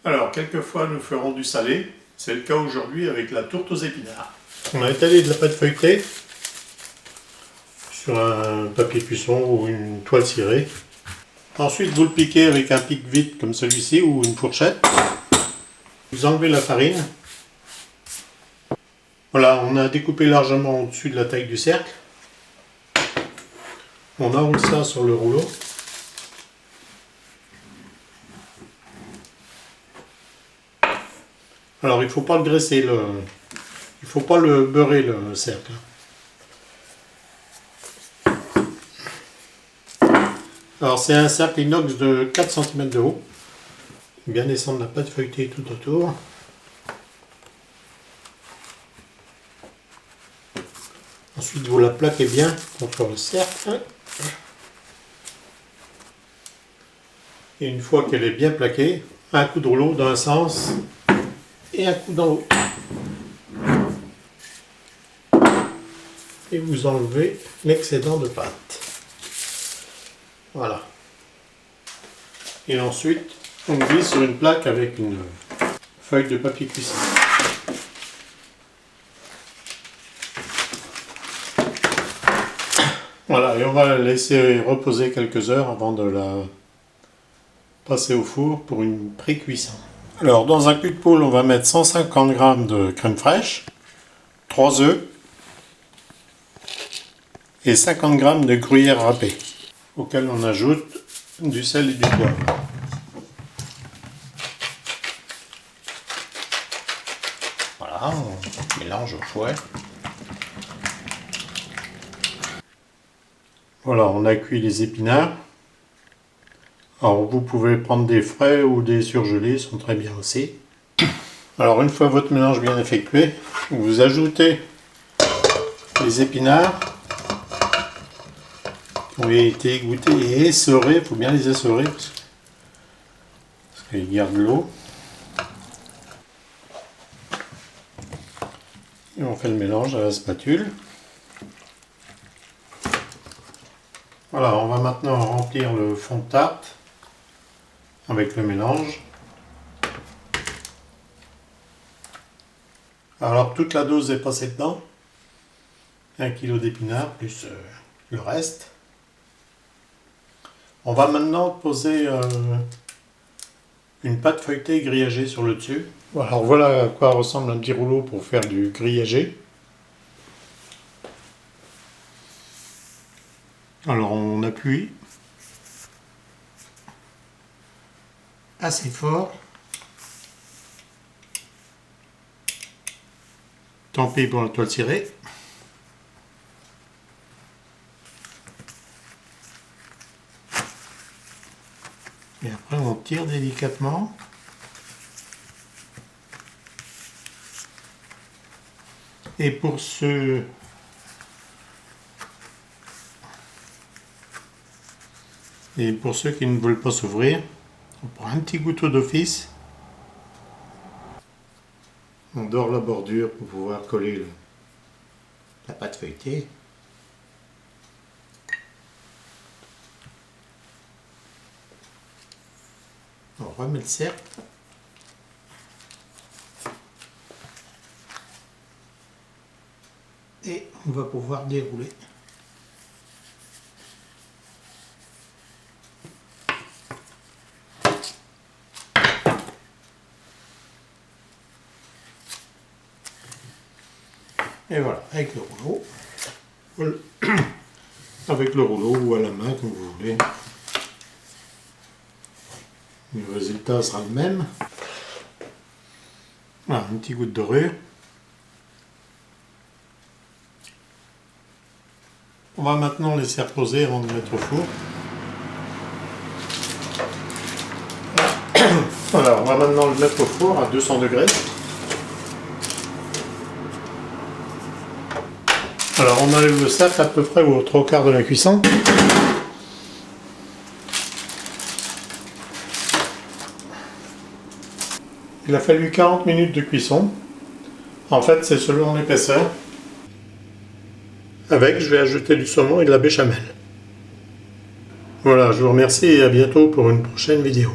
Alors, quelquefois nous ferons du salé, c'est le cas aujourd'hui avec la tourte aux épinards. On a étalé de la pâte feuilletée sur un papier cuisson ou une toile cirée. Ensuite, vous le piquez avec un pique-vite comme celui-ci ou une fourchette. Vous enlevez la farine. Voilà, on a découpé largement au-dessus de la taille du cercle. On enroule ça sur le rouleau. Alors, il ne faut pas le graisser, il ne faut pas le beurrer le cercle. Alors, c'est un cercle inox de 4 cm de haut. Bien descendre la pâte feuilletée tout autour. Ensuite, vous la plaquez bien contre le cercle. Et une fois qu'elle est bien plaquée, un coup de rouleau dans un sens et un coup dans l'autre. Et vous enlevez l'excédent de pâte. Voilà. Et ensuite, on glisse sur une plaque avec une feuille de papier cuisson. Voilà, et on va la laisser reposer quelques heures avant de la passer au four pour une pré-cuisson. Alors, dans un cul de poule, on va mettre 150 g de crème fraîche, 3 œufs et 50 g de gruyère râpée, auquel on ajoute du sel et du poivre. Voilà, on mélange au fouet. Voilà, on a cuit les épinards. Alors vous pouvez prendre des frais ou des surgelés, ils sont très bien aussi. Alors une fois votre mélange bien effectué, vous ajoutez les épinards qui ont été égouttés et essorés. Il faut bien les essorer parce qu'ils gardent l'eau. Et on fait le mélange à la spatule. Voilà, on va maintenant remplir le fond de tarte avec le mélange. Alors toute la dose est passée dedans. 1 kg d'épinards plus le reste. On va maintenant poser une pâte feuilletée grillagée sur le dessus. Alors voilà à quoi ressemble un petit rouleau pour faire du grillagé. Alors on appuie assez fort. Tant pis pour la toile cirée. Et après on tire délicatement. Et pour ceux qui ne veulent pas s'ouvrir, on prend un petit couteau d'office. On dore la bordure pour pouvoir coller la pâte feuilletée. On remet le cercle. Et on va pouvoir dérouler. Et voilà, avec le rouleau. Avec le rouleau ou à la main, comme vous voulez. Le résultat sera le même. Voilà, un petit goût de dorure. On va maintenant laisser reposer avant de mettre au four. Voilà, on va maintenant le mettre au four à 200 degrés. Alors on enlève le cercle à peu près aux 3/4 de la cuisson. Il a fallu 40 minutes de cuisson. En fait, c'est selon l'épaisseur. Avec, je vais ajouter du saumon et de la béchamel. Voilà, je vous remercie et à bientôt pour une prochaine vidéo.